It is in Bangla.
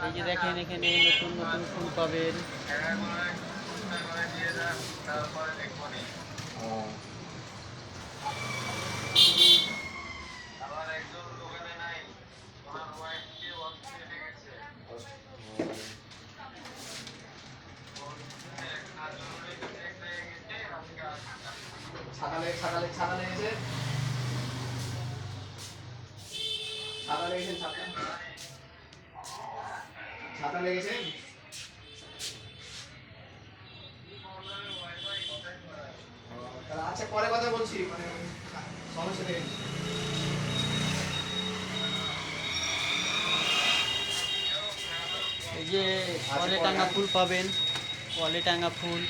এই যে দেখেন এখানে নতুন নতুন ফুল পাবেন। ছাতা লেগেছে, ছাতা লেগেছেন ছাতা লেগেছেন। তাহলে আচ্ছা পরে কথা বলছি, মানে সমস্যা নেই। এই যে ওয়ালে টাঙা ফুল পাবেন, ওয়ালে টাঙা ফুল।